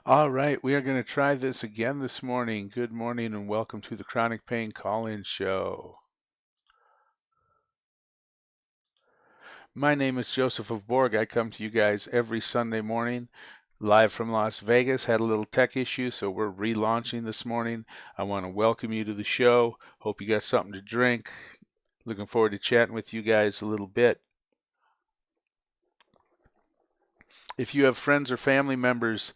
All right, we are going to try this again this morning. Good morning and welcome to the Chronic Pain Call-In Show. My name is JosephofBorg. I come to you guys every Sunday morning live from Las Vegas. Had a little tech issue, so we're relaunching this morning. I want to welcome you to the show. Hope you got something to drink. Looking forward to chatting with you guys a little bit. If you have friends or family members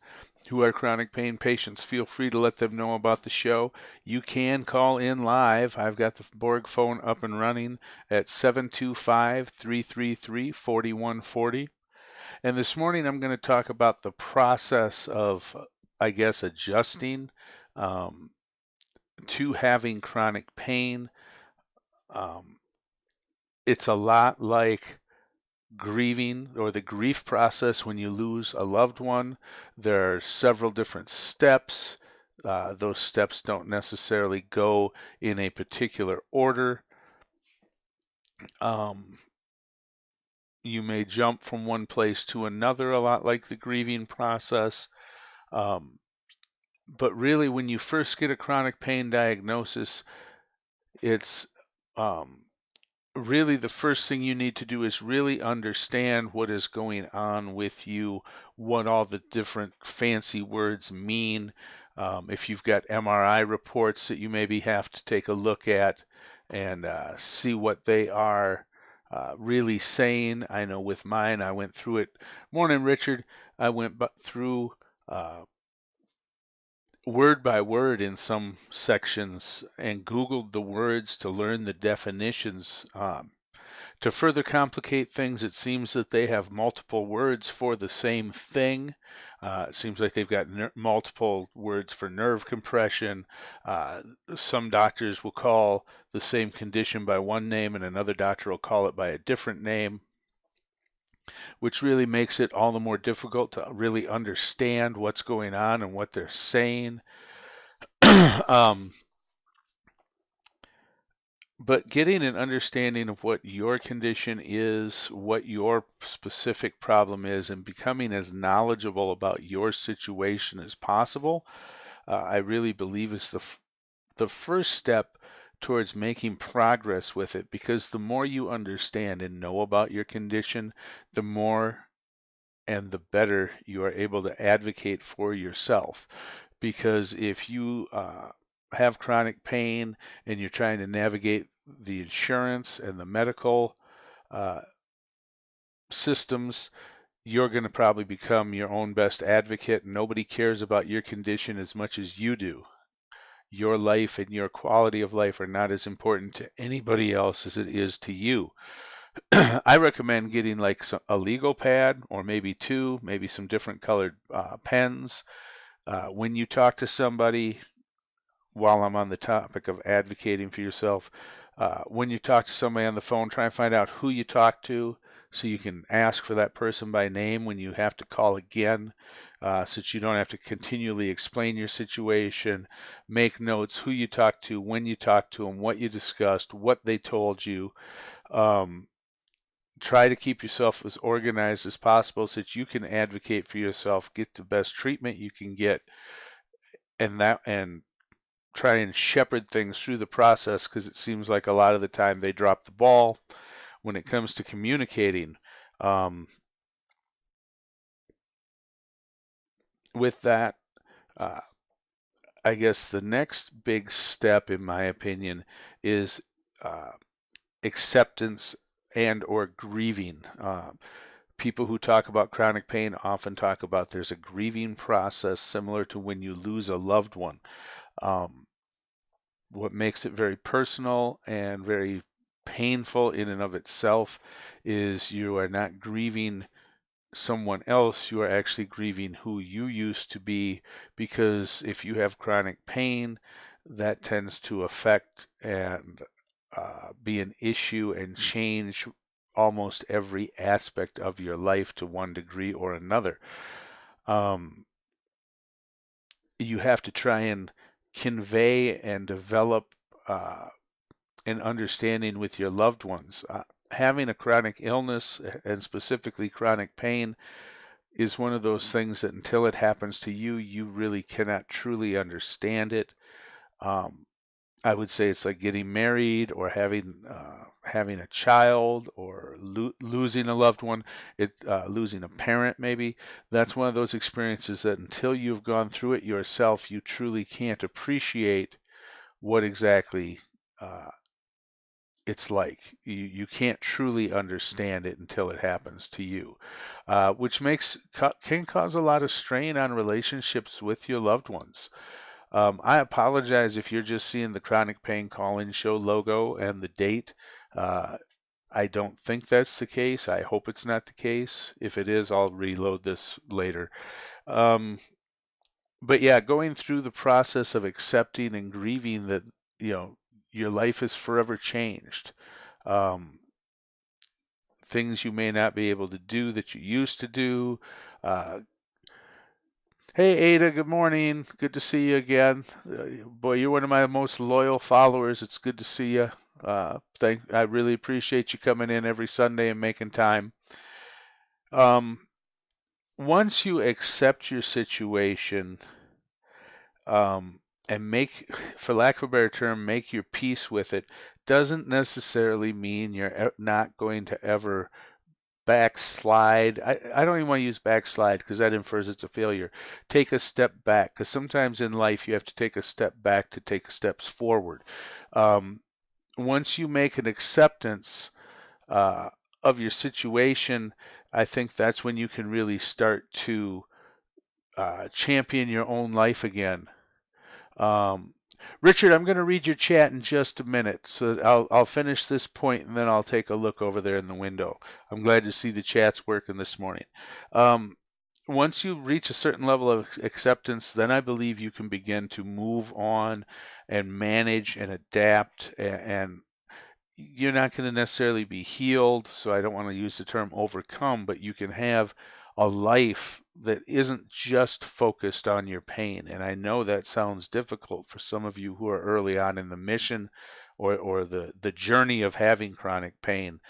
who are chronic pain patients, feel free to let them know about the show. You can call in live. I've got the Borg phone up and running at 725-333-4140. And this morning I'm going to talk about the process of, I guess, adjusting um, to having chronic pain. Um, it's a lot like grieving or the grief process when you lose a loved one. There are several different steps. Those steps don't necessarily go in a particular order. Um, you may jump from one place to another, a lot like the grieving process. Um, but really, when you first get a chronic pain diagnosis, it's um, really the first thing you need to do is really understand what is going on with you, what all the different fancy words mean. If you've got MRI reports that you maybe have to take a look at and see what they are really saying. I know with mine, I went through it. Morning, Richard. I went through uh, word by word in some sections and Googled the words to learn the definitions. To further complicate things, it seems that they have multiple words for the same thing. It seems like they've got multiple words for nerve compression. Uh, some doctors will call the same condition by one name, and another doctor will call it by a different name, which really makes it all the more difficult to really understand what's going on and what they're saying. um, But getting an understanding of what your condition is, what your specific problem is, and becoming as knowledgeable about your situation as possible, I really believe is the first step towards making progress with it. Because the more you understand and know about your condition, the more and the better you are able to advocate for yourself. Because if you have chronic pain and you're trying to navigate the insurance and the medical uh, systems, you're going to probably become your own best advocate. Nobody cares about your condition as much as you do. Your life and your quality of life are not as important to anybody else as it is to you. I recommend getting like a legal pad or maybe two, maybe some different colored pens. When you talk to somebody, while I'm on the topic of advocating for yourself, when you talk to somebody on the phone, try and find out who you talk to so you can ask for that person by name when you have to call again, so that you don't have to continually explain your situation. Make notes who you talk to, when you talk to them, what you discussed, what they told you. Um, Try to keep yourself as organized as possible so that you can advocate for yourself, get the best treatment you can get, and try and shepherd things through the process, because it seems like a lot of the time they drop the ball when it comes to communicating. Um, with that, uh, I guess the next big step, in my opinion, is uh, acceptance and or grieving. People who talk about chronic pain often talk about there's a grieving process similar to when you lose a loved one. Um, what makes it very personal and very painful in and of itself is you are not grieving someone else, you are actually grieving who you used to be, because if you have chronic pain, that tends to affect and be an issue and change almost every aspect of your life to one degree or another. Um, you have to try and convey and develop uh, and understanding with your loved ones. Having a chronic illness and specifically chronic pain is one of those things that until it happens to you, you really cannot truly understand it. Um, I would say it's like getting married or having a child or losing a loved one, losing a parent maybe. That's one of those experiences that until you've gone through it yourself, you truly can't appreciate what exactly uh, it's like. You can't truly understand it until it happens to you, which can cause a lot of strain on relationships with your loved ones. I apologize if you're just seeing the Chronic Pain Call-In Show logo and the date. Uh, I don't think that's the case. I hope it's not the case. If it is, I'll reload this later. Um, but yeah, going through the process of accepting and grieving that, you know, your life is forever changed. Um, Things you may not be able to do that you used to do. Uh, Hey Ada, good morning. Good to see you again. Boy, you're one of my most loyal followers. It's good to see you. I really appreciate you coming in every Sunday and making time. Um, Once you accept your situation, and for lack of a better term, make your peace with it, doesn't necessarily mean you're not going to ever backslide. I don't even want to use backslide because that infers it's a failure. Take a step back because sometimes in life you have to take a step back to take steps forward. Um, Once you make an acceptance uh, of your situation, I think that's when you can really start to champion your own life again. Um, Richard, I'm going to read your chat in just a minute, so I'll finish this point and then I'll take a look over there in the window. I'm glad to see the chat's working this morning. Um, Once you reach a certain level of acceptance, then I believe you can begin to move on and manage and adapt, and you're not going to necessarily be healed, so I don't want to use the term overcome, but you can have a life that isn't just focused on your pain. And I know that sounds difficult for some of you who are early on in the mission or the journey of having chronic pain,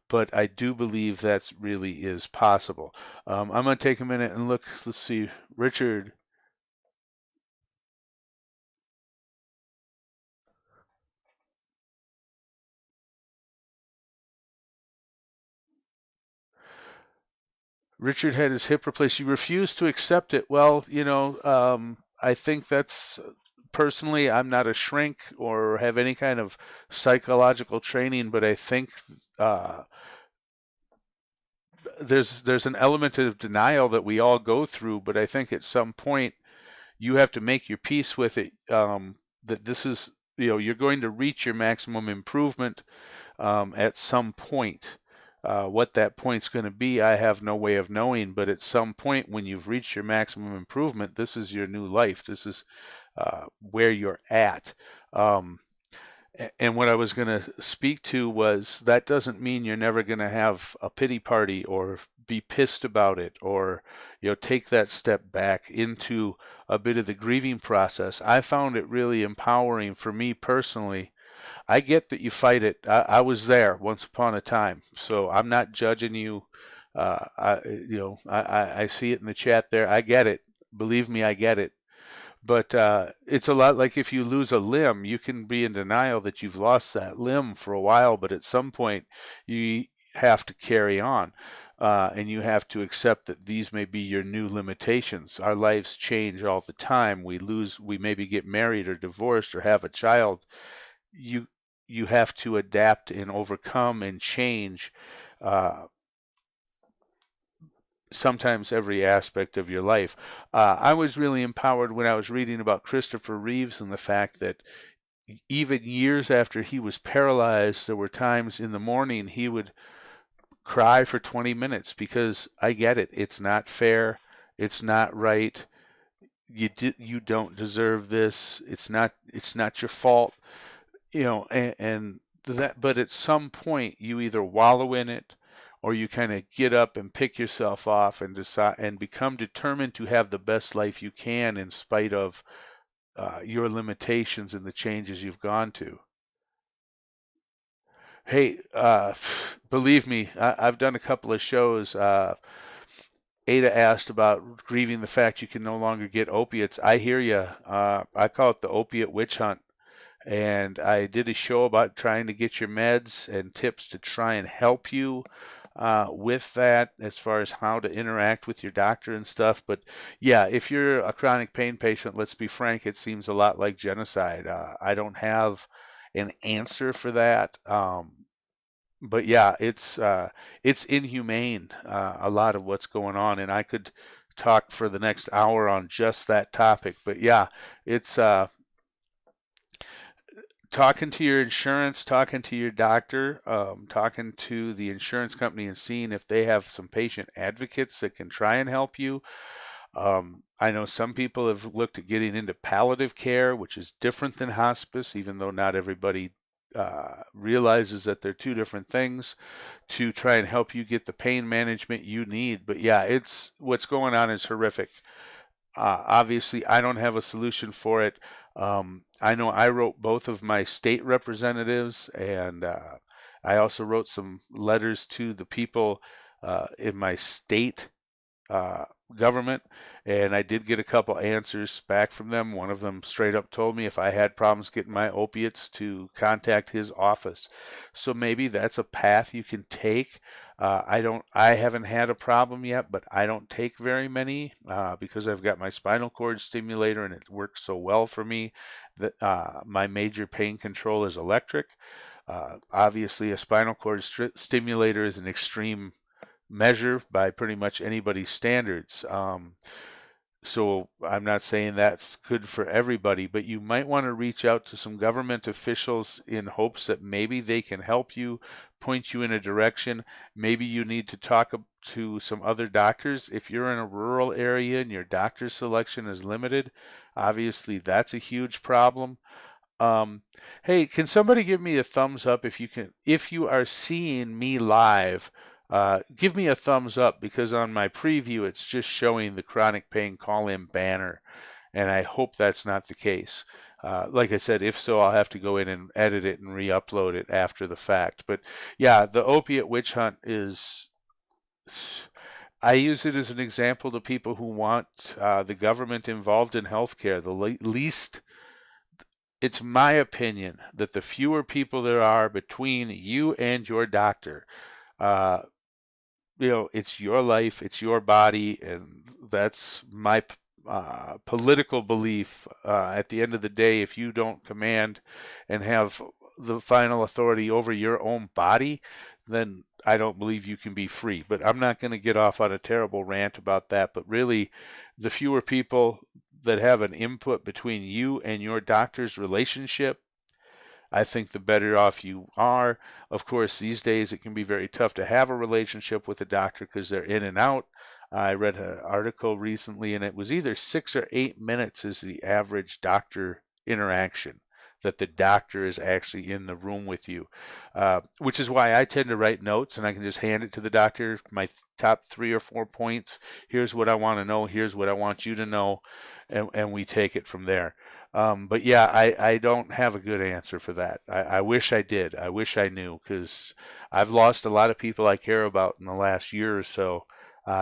but I do believe that really is possible. I'm going to take a minute and look. Let's see, Richard. Richard had his hip replaced. He refused to accept it. Well, I think that's personally, I'm not a shrink or have any kind of psychological training, but I think uh, there's an element of denial that we all go through. But I think at some point you have to make your peace with it. That this is, you're going to reach your maximum improvement at some point. What that point's going to be, I have no way of knowing, but at some point when you've reached your maximum improvement, this is your new life. This is where you're at. Um, and what I was going to speak to was that doesn't mean you're never going to have a pity party or be pissed about it or take that step back into a bit of the grieving process. I found it really empowering for me personally. I get that you fight it. I was there once upon a time, so I'm not judging you. I see it in the chat there. I get it. Believe me, I get it. But it's a lot like if you lose a limb, you can be in denial that you've lost that limb for a while, but at some point you have to carry on. And you have to accept that these may be your new limitations. Our lives change all the time. We maybe get married or divorced or have a child. You you have to adapt and overcome and change uh, sometimes every aspect of your life. I was really empowered when I was reading about Christopher Reeves and the fact that even years after he was paralyzed, there were times in the morning he would cry for 20 minutes because I get it. It's not fair. It's not right. You don't deserve this. It's not your fault. And that, but at some point you either wallow in it or you kind of get up and pick yourself off and decide and become determined to have the best life you can in spite of your limitations and the changes you've gone to. Hey, believe me, I've done a couple of shows. Ada asked about grieving the fact you can no longer get opiates. I hear you. I call it the opiate witch hunt. And I did a show about trying to get your meds and tips to try and help you with that as far as how to interact with your doctor and stuff. But yeah, if you're a chronic pain patient, let's be frank, it seems a lot like genocide. I don't have an answer for that. But yeah, it's inhumane, a lot of what's going on, and I could talk for the next hour on just that topic. But yeah, it's talking to your insurance, talking to your doctor, talking to the insurance company and seeing if they have some patient advocates that can try and help you. I know some people have looked at getting into palliative care, which is different than hospice, even though not everybody realizes that they're two different things, to try and help you get the pain management you need. But yeah, it's what's going on is horrific. Obviously, I don't have a solution for it. I know I wrote both of my state representatives, and I also wrote some letters to the people in my state uh, government, and I did get a couple answers back from them. One of them straight up told me if I had problems getting my opiates to contact his office. So maybe that's a path you can take. I haven't had a problem yet, but I don't take very many because I've got my spinal cord stimulator and it works so well for me that my major pain control is electric. Obviously, a spinal cord stimulator is an extreme measure by pretty much anybody's standards. So I'm not saying that's good for everybody, but you might want to reach out to some government officials in hopes that maybe they can help you, point you in a direction. Maybe you need to talk to some other doctors. If you're in a rural area and your doctor selection is limited, obviously that's a huge problem. Um, hey, can somebody give me a thumbs up if you can, if you are seeing me live, give me a thumbs up because on my preview it's just showing the chronic pain call-in banner, and I hope that's not the case. Like I said, if so, I'll have to go in and edit it and re-upload it after the fact. But yeah, the opiate witch hunt is, I use it as an example to people who want the government involved in healthcare. The least It's my opinion that the fewer people there are between you and your doctor, uh, it's your life, it's your body, and that's my political belief. At the end of the day, if you don't command and have the final authority over your own body, then I don't believe you can be free. But I'm not going to get off on a terrible rant about that. But really, the fewer people that have an input between you and your doctor's relationship, I think the better off you are. Of course, these days it can be very tough to have a relationship with a doctor because they're in and out. I read an article recently, and it was either 6 or 8 minutes is the average doctor interaction that the doctor is actually in the room with you, which is why I tend to write notes and I can just hand it to the doctor, my top 3 or 4 points. Here's what I want to know. Here's what I want you to know. And we take it from there. But yeah, I don't have a good answer for that. I wish I did. I wish I knew because I've lost a lot of people I care about in the last year or so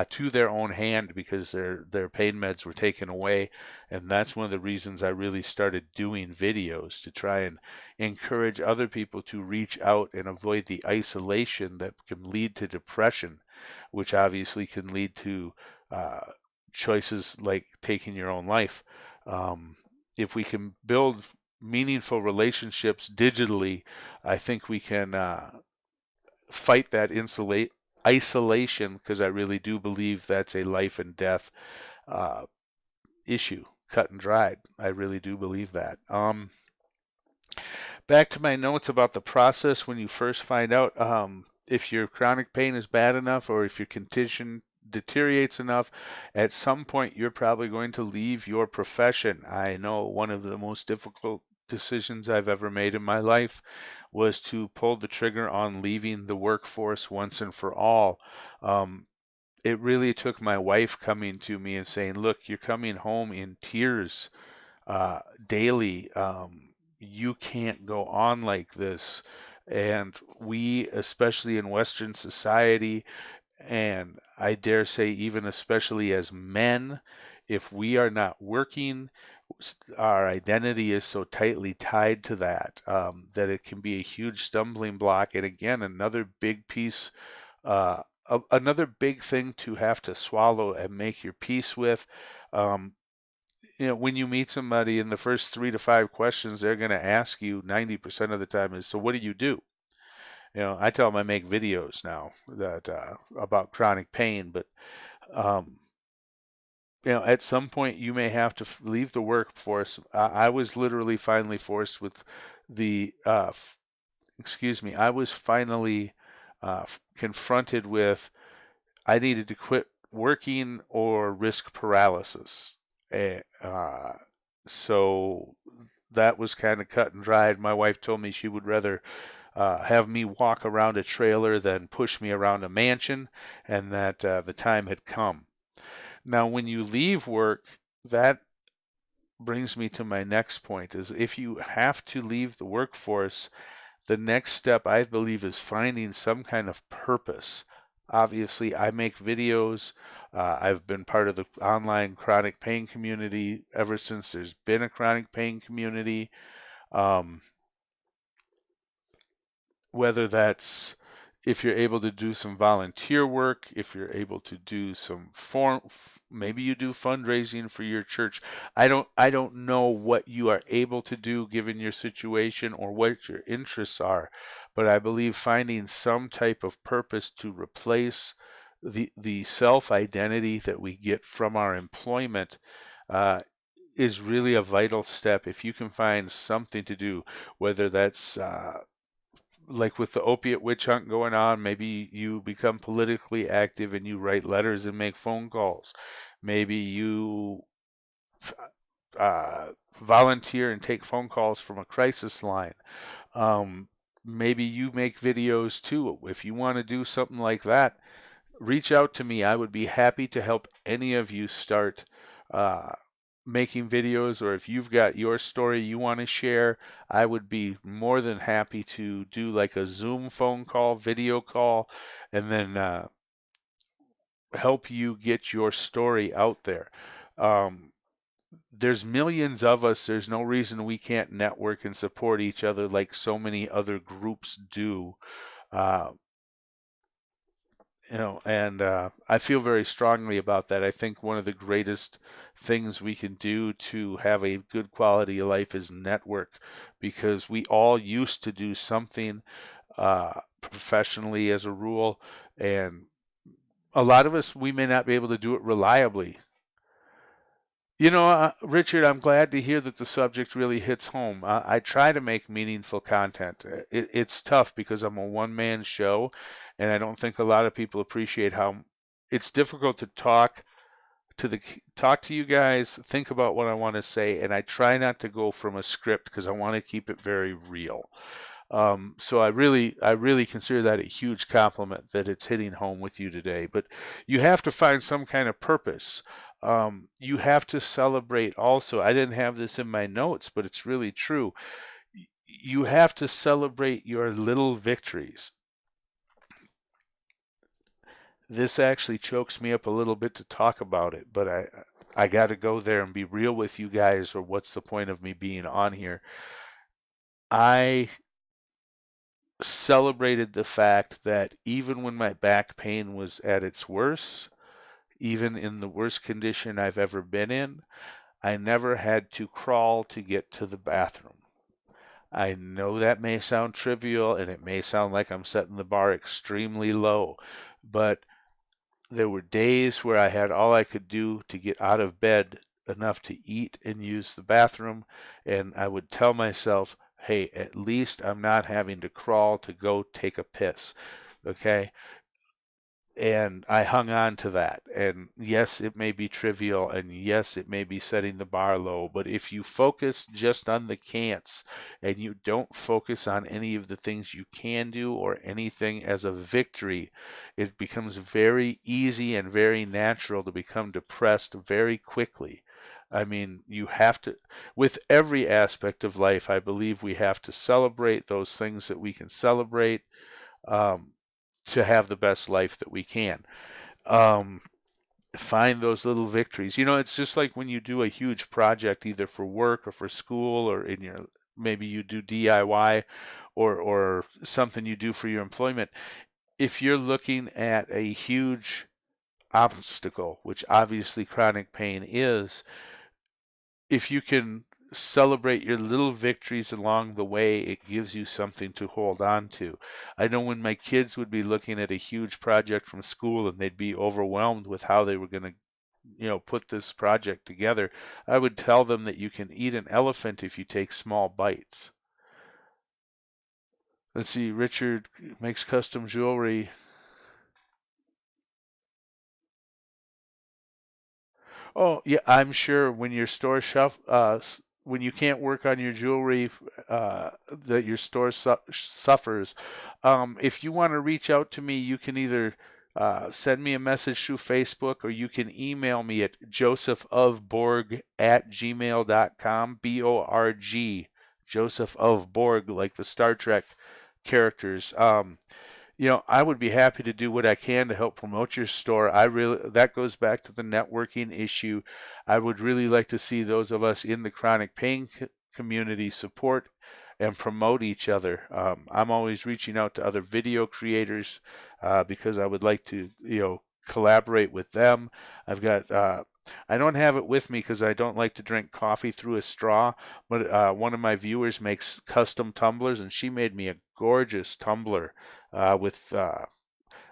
to their own hand because their pain meds were taken away, and that's one of the reasons I really started doing videos to try and encourage other people to reach out and avoid the isolation that can lead to depression, which obviously can lead to uh, choices like taking your own life. Um, if we can build meaningful relationships digitally, I think we can fight that isolation because I really do believe that's a life and death uh, issue, cut and dried. I really do believe that. Back to my notes about the process when you first find out if your chronic pain is bad enough or if your condition deteriorates enough, at some point you're probably going to leave your profession. I know one of the most difficult decisions I've ever made in my life was to pull the trigger on leaving the workforce once and for all. Um, it really took my wife coming to me and saying, "Look, you're coming home in tears uh, daily. You can't go on like this." And we, especially in Western society, And I dare say, even especially as men, if we are not working, our identity is so tightly tied to that that it can be a huge stumbling block. And again, another big piece, another big thing to have to swallow and make your peace with. Um, when you meet somebody in the first 3 to 5 questions they're going to ask you 90% of the time is, so what do you do? I tell them I make videos now that about chronic pain, but um, at some point you may have to leave the workforce. I was literally finally forced with the, excuse me, I was finally confronted with I needed to quit working or risk paralysis. Uh, so that was kind of cut and dried. My wife told me she would rather have me walk around a trailer than push me around a mansion, and that the time had come. Now, when you leave work, that brings me to my next point is if you have to leave the workforce, the next step I believe is finding some kind of purpose. Obviously, I make videos. I've been part of the online chronic pain community ever since there's been a chronic pain community. Um, whether that's if you're able to do some volunteer work, if you're able to do some maybe you do fundraising for your church. I don't know what you are able to do given your situation or what your interests are, but I believe finding some type of purpose to replace the self identity that we get from our employment uh, is really a vital step. If you can find something to do, whether that's like with the opiate witch hunt going on, maybe you become politically active and you write letters and make phone calls. Maybe you uh, volunteer and take phone calls from a crisis line. Um, maybe you make videos too. If you want to do something like that, reach out to me. I would be happy to help any of you start uh, making videos, or if you've got your story you want to share, I would be more than happy to do like a Zoom phone call, video call, and then help you get your story out there. Um, there's millions of us. There's no reason we can't network and support each other like so many other groups do. Uh, and I feel very strongly about that. I think one of the greatest things we can do to have a good quality of life is network, because we all used to do something professionally as a rule, and a lot of us, we may not be able to do it reliably. Richard, I'm glad to hear that the subject really hits home. I try to make meaningful content. It's tough because I'm a one-man show, and I don't think a lot of people appreciate how it's difficult to talk to you guys, think about what I want to say, and I try not to go from a script because I want to keep it very real. So I really consider that a huge compliment that it's hitting home with you today. But you have to find some kind of purpose. You have to celebrate also. I didn't have this in my notes, but it's really true. You have to celebrate your little victories. This actually chokes me up a little bit to talk about it, but I got to go there and be real with you guys, or what's the point of me being on here? I celebrated the fact that even when my back pain was at its worst, even in the worst condition I've ever been in, I never had to crawl to get to the bathroom. I know that may sound trivial and it may sound like I'm setting the bar extremely low, but there were days where I had all I could do to get out of bed enough to eat and use the bathroom, and I would tell myself, hey, at least I'm not having to crawl to go take a piss. Okay? And I hung on to that. And yes, it may be trivial, and yes, it may be setting the bar low, but if you focus just on the can'ts and you don't focus on any of the things you can do or anything as a victory, it becomes very easy and very natural to become depressed very quickly. I mean, you have to, with every aspect of life, I believe we have to celebrate those things that we can celebrate. Um, to have the best life that we can. Um, find those little victories. You know, it's just like when you do a huge project, either for work or for school or in your maybe you do DIY or something you do for your employment. If you're looking at a huge obstacle, which obviously chronic pain is, if you can celebrate your little victories along the way, it gives you something to hold on to. I know when my kids would be looking at a huge project from school and they'd be overwhelmed with how they were going to, put this project together, I would tell them that you can eat an elephant if you take small bites. Let's see, Richard makes custom jewelry. Oh, yeah, I'm sure when your store when you can't work on your jewelry, that your store suffers. If you want to reach out to me, you can either send me a message through Facebook or you can email me at josephofborg@gmail.com, BORG, Joseph of Borg, like the Star Trek characters. I would be happy to do what I can to help promote your store. That goes back to the networking issue. I would really like to see those of us in the chronic pain community support and promote each other. I'm always reaching out to other video creators because I would like to, collaborate with them. I've got I don't have it with me because I don't like to drink coffee through a straw, but one of my viewers makes custom tumblers, and she made me a gorgeous tumbler with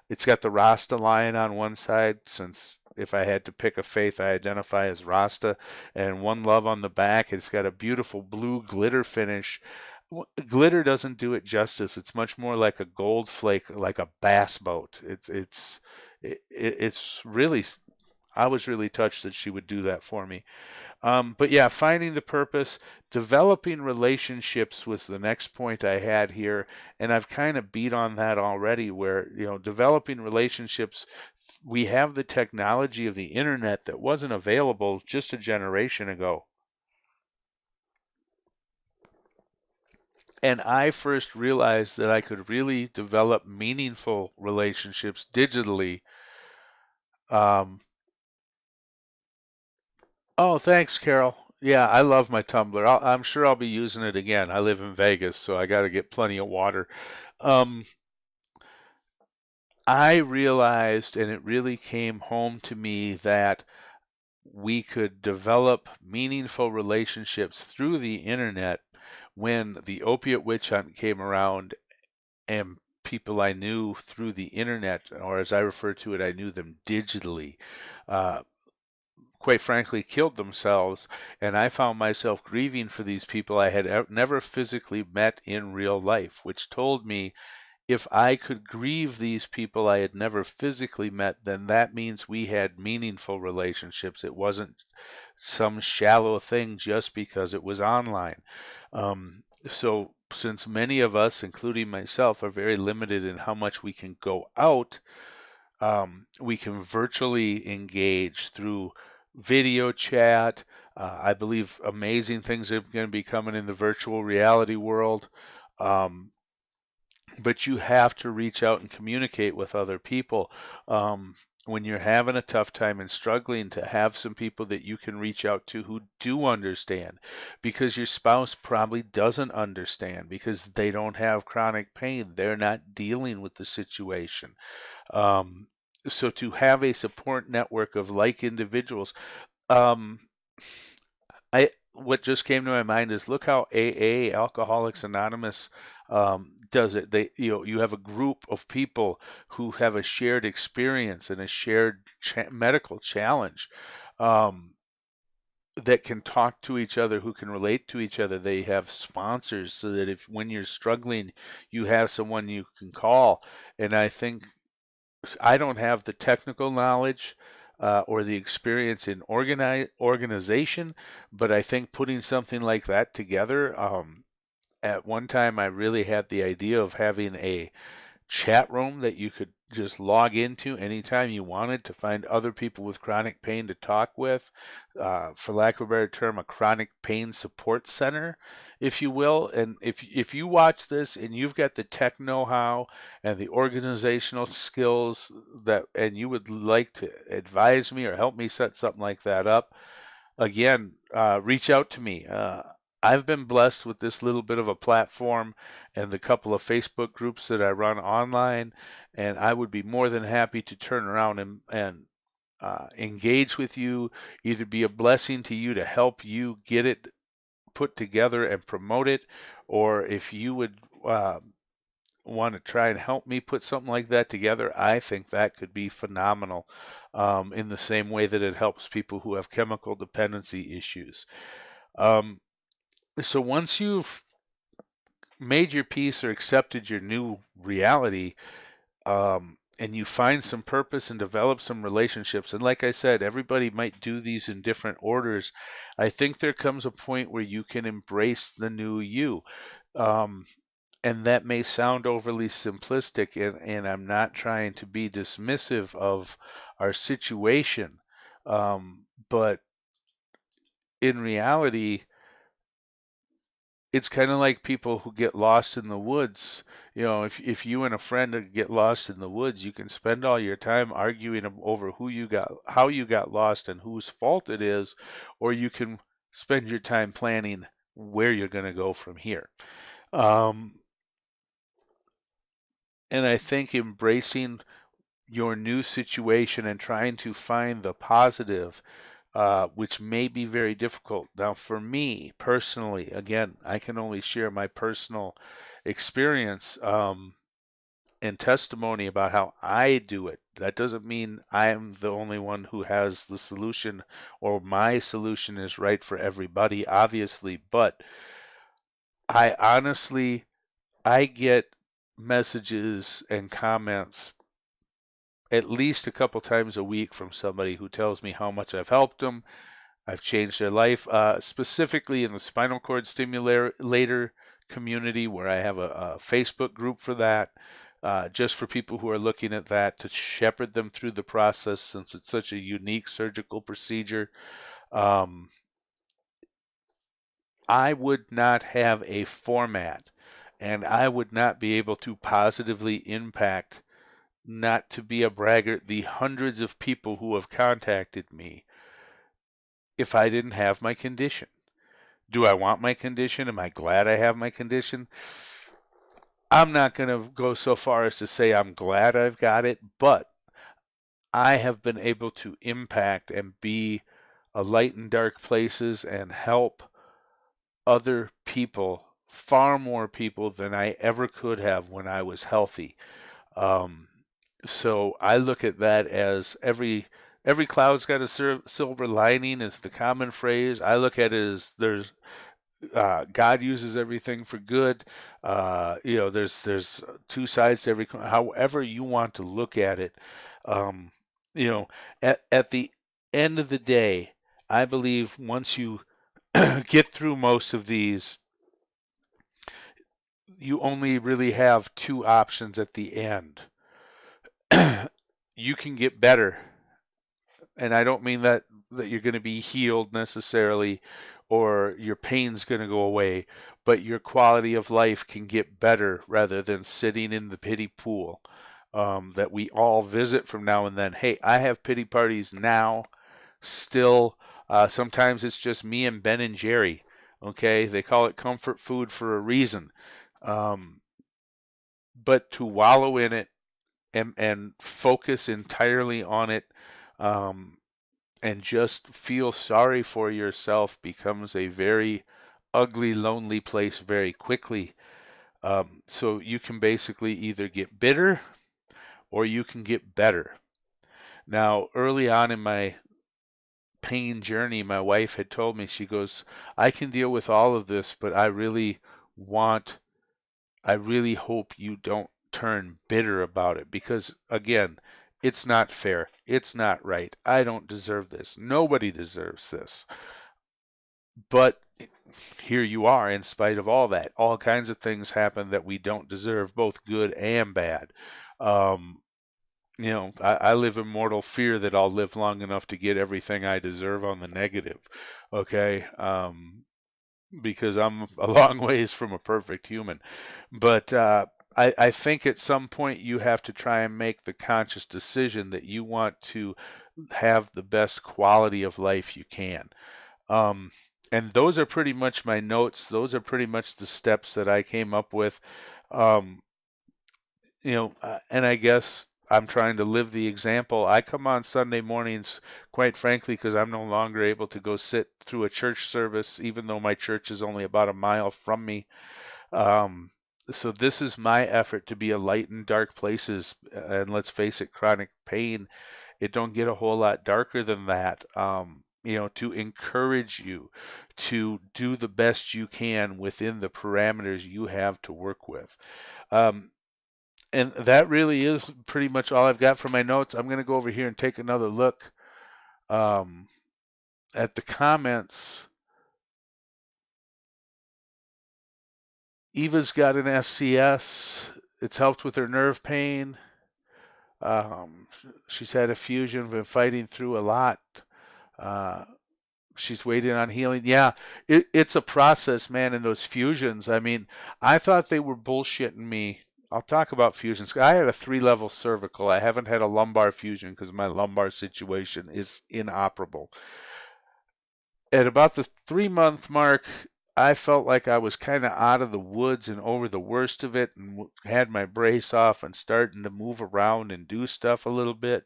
it's got the Rasta lion on one side, since if I had to pick a faith, I identify as Rasta, and One Love on the back. It's got a beautiful blue glitter finish. Glitter doesn't do it justice. It's much more like a gold flake, like a bass boat. It's really. I was really touched that she would do that for me. But yeah, finding the purpose, developing relationships was the next point I had here, and I've kind of beat on that already. Where, developing relationships, we have the technology of the internet that wasn't available just a generation ago. And I first realized that I could really develop meaningful relationships digitally. Um, oh, thanks, Carol. Yeah, I love my tumbler. I'm sure I'll be using it again. I live in Vegas, so I got to get plenty of water. Um, I realized, and it really came home to me, that we could develop meaningful relationships through the internet when the opiate witch hunt came around, and people I knew through the internet, or as I refer to it, I knew them digitally, uh, quite frankly, killed themselves. And I found myself grieving for these people I had never physically met in real life, which told me if I could grieve these people I had never physically met, then that means we had meaningful relationships. It wasn't some shallow thing just because it was online. So, since many of us, including myself, are very limited in how much we can go out, we can virtually engage through video chat. I believe amazing things are going to be coming in the virtual reality world. Um, but you have to reach out and communicate with other people. When you're having a tough time and struggling, to have some people that you can reach out to who do understand, because your spouse probably doesn't understand because they don't have chronic pain. They're not dealing with the situation. Um, so to have a support network of like individuals, um, what just came to my mind is look how AA, Alcoholics Anonymous, does it. You have a group of people who have a shared experience and a shared medical challenge, um, that can talk to each other, who can relate to each other. They have sponsors so that if when you're struggling, you have someone you can call. And I think I don't have the technical knowledge or the experience in organization, but I think putting something like that together, at one time I really had the idea of having a chat room that you could just log into anytime you wanted to find other people with chronic pain to talk with. For lack of a better term, a chronic pain support center, if you will. And if you watch this and you've got the tech know-how and the organizational skills that, and you would like to advise me or help me set something like that up, again, reach out to me. I've been blessed with this little bit of a platform and the couple of Facebook groups that I run online, and I would be more than happy to turn around and engage with you, either be a blessing to you to help you get it put together and promote it, or if you would want to try and help me put something like that together, I think that could be phenomenal, in the same way that it helps people who have chemical dependency issues. Um, so once you've made your peace or accepted your new reality, and you find some purpose and develop some relationships, and like I said, everybody might do these in different orders, I think there comes a point where you can embrace the new you. Um, and that may sound overly simplistic, and I'm not trying to be dismissive of our situation. But in reality, it's kind of like people who get lost in the woods. You know, if you and a friend get lost in the woods, you can spend all your time arguing over how you got lost and whose fault it is, or you can spend your time planning where you're going to go from here. Um, and I think embracing your new situation and trying to find the positive, which may be very difficult. Now, for me personally, again, I can only share my personal experience, and testimony about how I do it. That doesn't mean I'm the only one who has the solution or my solution is right for everybody, obviously, but I honestly, I get messages and comments at least a couple times a week from somebody who tells me how much I've helped them, I've changed their life, specifically in the spinal cord stimulator community, where I have a Facebook group for that, just for people who are looking at that to shepherd them through the process since it's such a unique surgical procedure. Um, I would not have a format, and I would not be able to positively impact, not to be a braggart, the hundreds of people who have contacted me if I didn't have my condition. Do I want my condition? Am I glad I have my condition? I'm not going to go so far as to say I'm glad I've got it, but I have been able to impact and be a light in dark places and help other people, far more people than I ever could have when I was healthy. Um, so I look at that as every cloud's got a silver lining is the common phrase. I look at it as God uses everything for good. There's two sides to every coin. However you want to look at it, um, you know, at the end of the day, I believe once you get through most of these, you only really have two options at the end. You can get better, and I don't mean that you're going to be healed necessarily or your pain's going to go away, but your quality of life can get better rather than sitting in the pity pool, that we all visit from now and then. Hey, I have pity parties now still. Sometimes it's just me and Ben and Jerry. Okay, they call it comfort food for a reason. Um, but to wallow in it and focus entirely on it, um, and just feel sorry for yourself becomes a very ugly, lonely place very quickly. So you can basically either get bitter or you can get better. Now, early on in my pain journey, my wife had told me, she goes, I can deal with all of this, but want, I really hope you don't turn bitter about it because, again, it's not fair. It's not right. I don't deserve this. Nobody deserves this. But here you are in spite of all that. All kinds of things happen that we don't deserve, both good and bad. Um, I live in mortal fear that I'll live long enough to get everything I deserve on the negative. Okay. Because I'm a long ways from a perfect human. But I think at some point you have to try and make the conscious decision that you want to have the best quality of life you can. Um, and those are pretty much my notes. Those are pretty much the steps that I came up with. Um, and I guess I'm trying to live the example. I come on Sunday mornings, quite frankly, because I'm no longer able to go sit through a church service, even though my church is only about a mile from me. Um, so this is my effort to be a light in dark places. And let's face it, chronic pain, it don't get a whole lot darker than that. To encourage you to do the best you can within the parameters you have to work with. Um, and that really is pretty much all I've got for my notes. I'm going to go over here and take another look um, at the comments. Eva's got an SCS. It's helped with her nerve pain. She's had a fusion, been fighting through a lot. Uh, she's waiting on healing. Yeah, it's a process, man, and those fusions. I mean, I thought they were bullshitting me. I'll talk about fusions. I had a 3-level cervical. I haven't had a lumbar fusion because my lumbar situation is inoperable. At about the 3-month mark, I felt like I was kind of out of the woods and over the worst of it, and had my brace off and starting to move around and do stuff a little bit.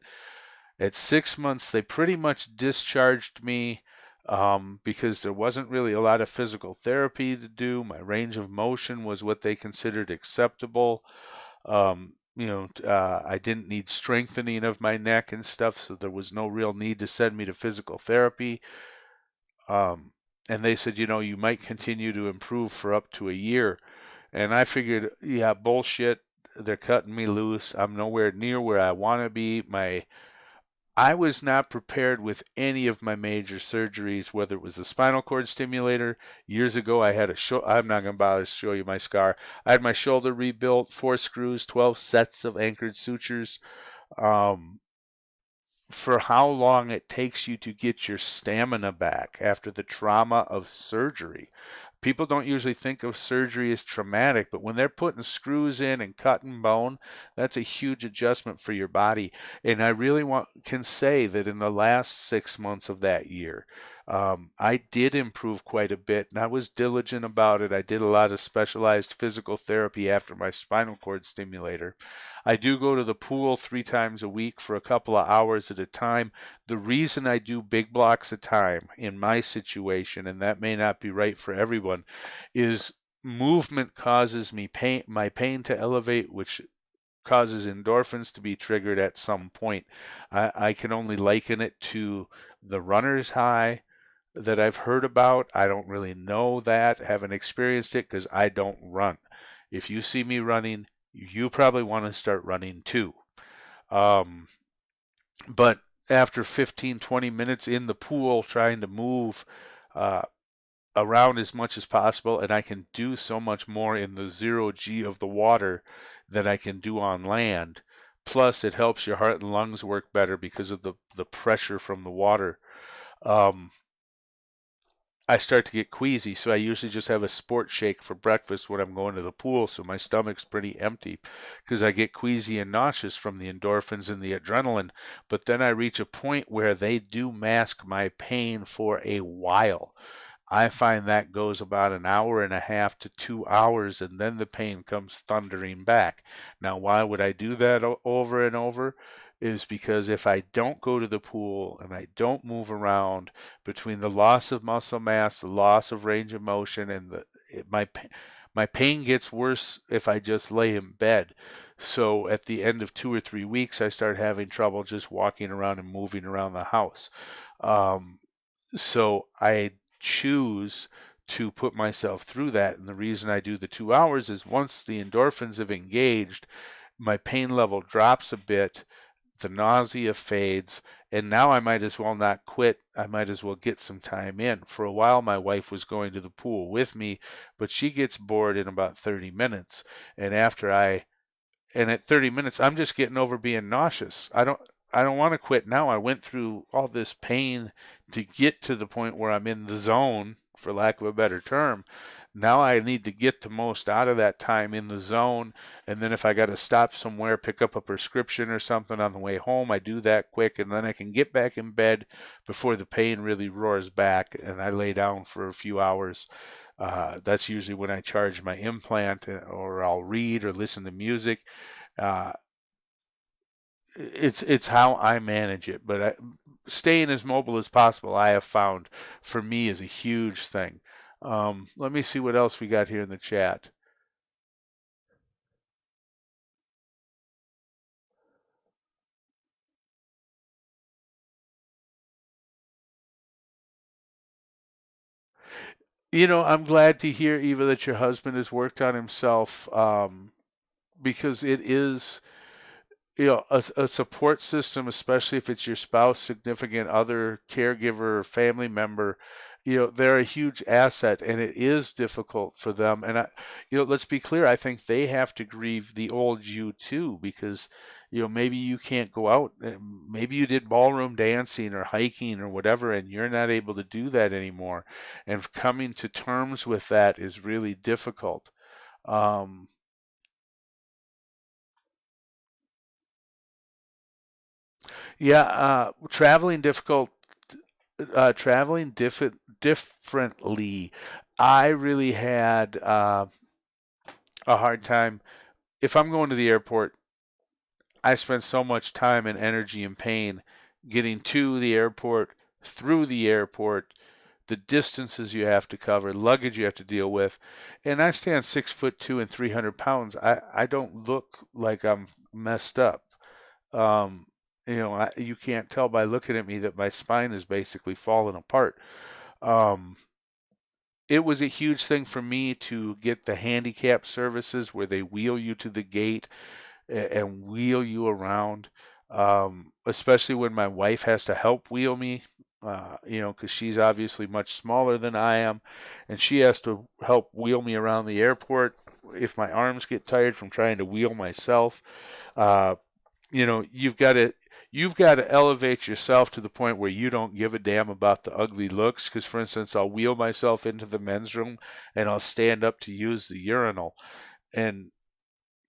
At 6 months, they pretty much discharged me because there wasn't really a lot of physical therapy to do. My range of motion was what they considered acceptable. I didn't need strengthening of my neck and stuff, so there was no real need to send me to physical therapy. And they said, you might continue to improve for up to a year. And I figured, yeah, bullshit. They're cutting me loose. I'm nowhere near where I want to be. I was not prepared with any of my major surgeries, whether it was the spinal cord stimulator. Years ago, I had I'm not going to bother to show you my scar. I had my shoulder rebuilt, 4 screws, 12 sets of anchored sutures. Um, for how long it takes you to get your stamina back after the trauma of surgery. People don't usually think of surgery as traumatic, but when they're putting screws in and cutting bone, that's a huge adjustment for your body. And I really can say that in the last 6 months of that year, I did improve quite a bit, and I was diligent about it. I did a lot of specialized physical therapy after my spinal cord stimulator. I do go to the pool 3 times a week for a couple of hours at a time. The reason I do big blocks of time in my situation, and that may not be right for everyone, is movement causes my pain to elevate, which causes endorphins to be triggered at some point. I can only liken it to the runner's high that I've heard about. I don't really know that, haven't experienced it because I don't run. If you see me running, you probably want to start running too. Um, but after 15, 20 minutes in the pool trying to move uh, around as much as possible, and I can do so much more in the 0G of the water than I can do on land. Plus, it helps your heart and lungs work better because of the pressure from the water. Um, I start to get queasy, so I usually just have a sport shake for breakfast when I'm going to the pool, so my stomach's pretty empty because I get queasy and nauseous from the endorphins and the adrenaline. But then I reach a point where they do mask my pain for a while. I find that goes about an hour and a half to 2 hours, and then the pain comes thundering back. Now, why would I do that over and over? Is because if I don't go to the pool and I don't move around between the loss of muscle mass, the loss of range of motion, and my pain gets worse if I just lay in bed. So at the end of 2 or 3 weeks, I start having trouble just walking around and moving around the house. Um, so I choose to put myself through that. And the reason I do the 2 hours is once the endorphins have engaged, my pain level drops a bit, the nausea fades, And now I might as well not quit. I might as well get some time in. For a while, my wife was going to the pool with me, but she gets bored in about 30 minutes. And after I and at 30 minutes I'm just getting over being nauseous. I don't want to quit now. I went through all this pain to get to the point where I'm in the zone, for lack of a better term. Now I need to get the most out of that time in the zone, and then if I got to stop somewhere, pick up a prescription or something on the way home, I do that quick, and then I can get back in bed before the pain really roars back and I lay down for a few hours. That's usually when I charge my implant, or I'll read or listen to music. uh, it's how I manage it. But staying as mobile as possible, I have found, for me, is a huge thing. Let me see what else we got here in the chat. I'm glad to hear, Eva, that your husband has worked on himself, because it is, a support system, especially if it's your spouse, significant other, caregiver, family member. They're a huge asset, and it is difficult for them. And let's be clear, I think they have to grieve the old you too, because maybe you can't go out, maybe you did ballroom dancing or hiking or whatever, and you're not able to do that anymore. And coming to terms with that is really difficult. Um, yeah, traveling differently. I really had a hard time. If I'm going to the airport, I spend so much time and energy and pain getting to the airport, through the airport, the distances you have to cover, luggage you have to deal with. And I stand 6'2" and 300 pounds. I don't look like I'm messed up. Um, you can't tell by looking at me that my spine is basically falling apart. Um, it was a huge thing for me to get the handicap services where they wheel you to the gate and wheel you around, especially when my wife has to help wheel me, because she's obviously much smaller than I am, and she has to help wheel me around the airport if my arms get tired from trying to wheel myself. Uh, you've got to elevate yourself to the point where you don't give a damn about the ugly looks. Because, for instance, I'll wheel myself into the men's room and I'll stand up to use the urinal, and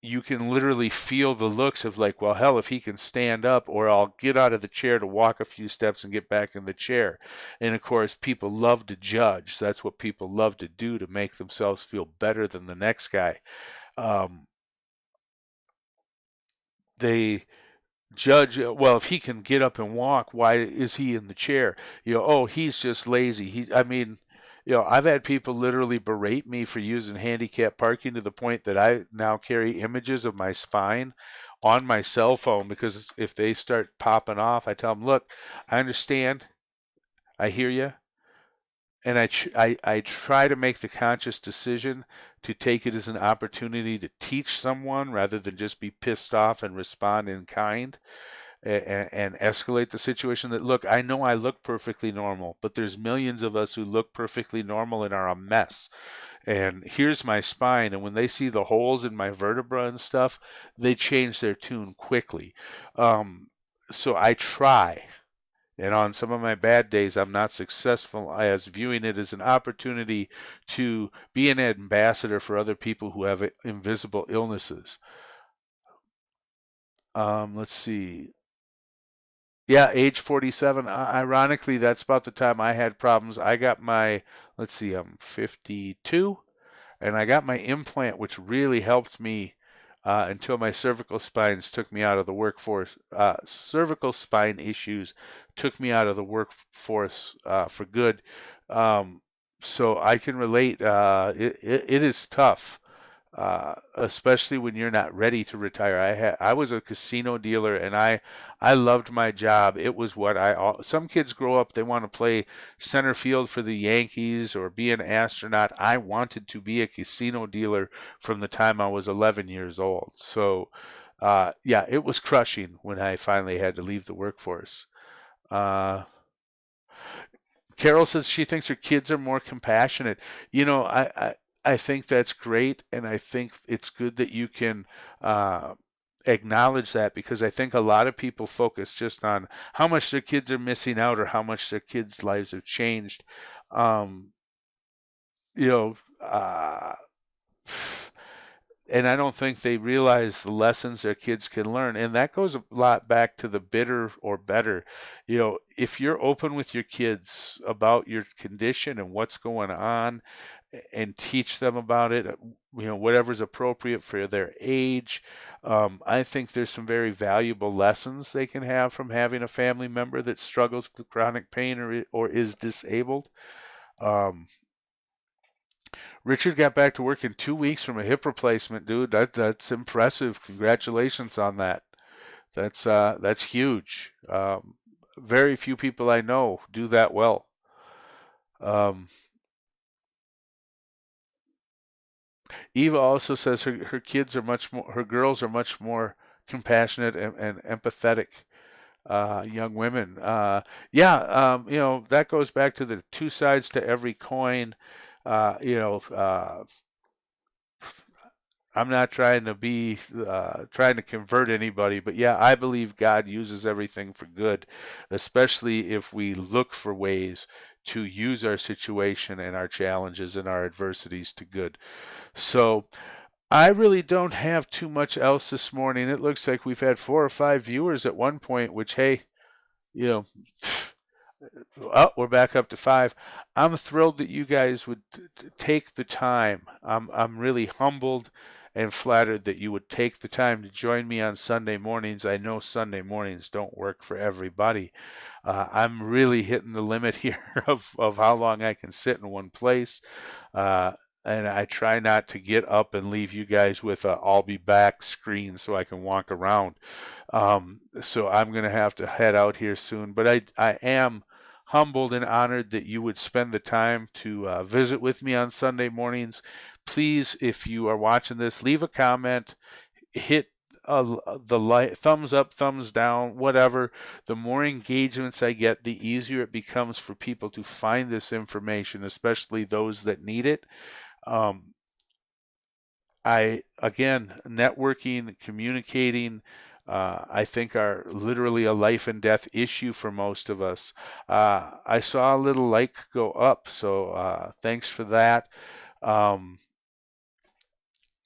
you can literally feel the looks of like, well, hell, if he can stand up, or I'll get out of the chair to walk a few steps and get back in the chair. And of course, people love to judge. That's what people love to do, to make themselves feel better than the next guy. Um, they judge, well, if he can get up and walk, why is he in the chair? Oh, he's just lazy. I mean, I've had people literally berate me for using handicap parking, to the point that I now carry images of my spine on my cell phone, because if they start popping off, I tell them, look, I understand, I hear you, and I try to make the conscious decision to take it as an opportunity to teach someone, rather than just be pissed off and respond in kind, and escalate the situation. That, look, I know I look perfectly normal, but there's millions of us who look perfectly normal and are a mess. And here's my spine, and when they see the holes in my vertebra and stuff, they change their tune quickly. Um, so I try. And on some of my bad days, I'm not successful, as viewing it as an opportunity to be an ambassador for other people who have invisible illnesses. Let's see. Yeah, age 47. Ironically, that's about the time I had problems. I got my, let's see, I'm 52, and I got my implant, which really helped me until my cervical spines took me out of the workforce. Cervical spine issues took me out of the workforce for good. Um, so I can relate. It is tough, especially when you're not ready to retire. I was a casino dealer, and I loved my job. It was what some kids grow up, they want to play center field for the Yankees or be an astronaut. I wanted to be a casino dealer from the time I was 11 years old. So yeah, it was crushing when I finally had to leave the workforce. Uh, Carol says she thinks her kids are more compassionate. You know, I think that's great, and I think it's good that you can uh, acknowledge that, because I think a lot of people focus just on how much their kids are missing out or how much their kids' lives have changed. Um, you know, and I don't think they realize the lessons their kids can learn. And that goes a lot back to the bitter or better. You know, if you're open with your kids about your condition and what's going on and teach them about it, you know, whatever's appropriate for their age, I think there's some very valuable lessons they can have from having a family member that struggles with chronic pain or is disabled. Um, Richard got back to work in 2 weeks from a hip replacement, dude. That's impressive. Congratulations on that. That's huge. Very few people I know do that well. Um, Eva also says her kids are much more, her girls are much more compassionate and empathetic young women. Yeah, you know, that goes back to the two sides to every coin. You know, I'm not trying to be trying to convert anybody, but yeah, I believe God uses everything for good, especially if we look for ways to use our situation and our challenges and our adversities to good. So I really don't have too much else this morning. It looks like we've had 4 or 5 viewers at one point, which, hey, you know, oh, we're back up to 5. I'm thrilled that you guys would take the time. I'm really humbled and flattered that you would take the time to join me on Sunday mornings. I know Sunday mornings don't work for everybody. I'm really hitting the limit here of how long I can sit in one place. Uh, and I try not to get up and leave you guys with a "I'll be back" screen so I can walk around. So I'm going to have to head out here soon. But I am humbled and honored that you would spend the time to visit with me on Sunday mornings. Please, if you are watching this, leave a comment, hit the thumbs up, thumbs down, whatever. The more engagements I get, the easier it becomes for people to find this information, especially those that need it. Um, again, networking, communicating, I think are literally a life and death issue for most of us. I saw a little like go up, so thanks for that. Um,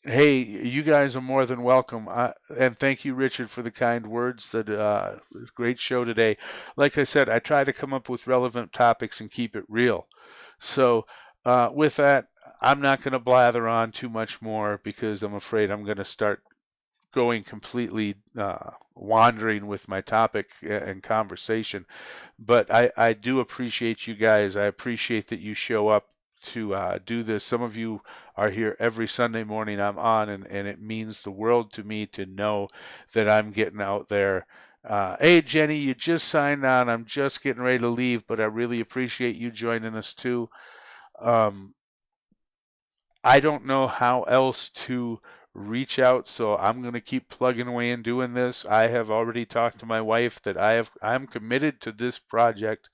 Hey, you guys are more than welcome. And thank you, Richard, for the kind words. That great show today. Like I said, I try to come up with relevant topics and keep it real. So, with that, I'm not going to blather on too much more because I'm afraid I'm going to start going completely wandering with my topic and conversation. But I do appreciate you guys. I appreciate that you show up to do this. Some of you are here every Sunday morning I'm on, and it means the world to me to know that I'm getting out there. Hey, Jenny, you just signed on. I'm just getting ready to leave, but I really appreciate you joining us too. Um, I don't know how else to reach out, so I'm going to keep plugging away and doing this. I have already talked to my wife that I'm committed to this project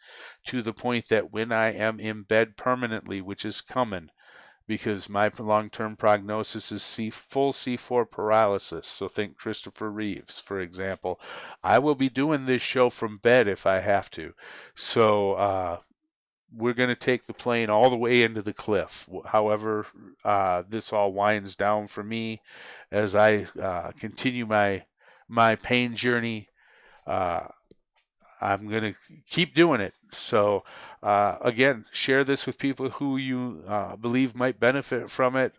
to the point that when I am in bed permanently, which is coming, because my long-term prognosis is full C4 paralysis. So think Christopher Reeves, for example. I will be doing this show from bed if I have to. So we're going to take the plane all the way into the cliff. However, this all winds down for me as I continue my pain journey. Uh, I'm going to keep doing it. So, again, share this with people who you believe might benefit from it.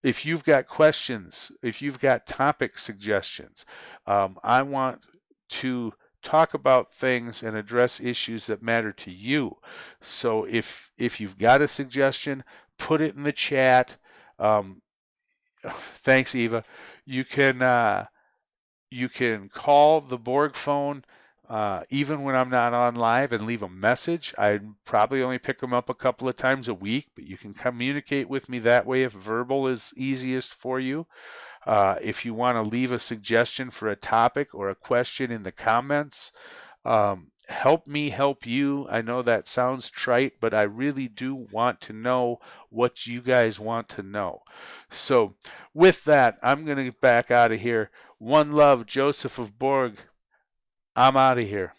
If you've got questions, if you've got topic suggestions, I want to talk about things and address issues that matter to you. So if you've got a suggestion, put it in the chat. Um, Thanks, Eva. You can you can call the Borg phone even when I'm not on live and leave a message. I probably only pick them up a couple of times a week, but you can communicate with me that way if verbal is easiest for you. If you want to leave a suggestion for a topic or a question in the comments, Help me help you. I know that sounds trite, but I really do want to know what you guys want to know. So, with that, I'm going to get back out of here. One love, Joseph of Borg. I'm out of here.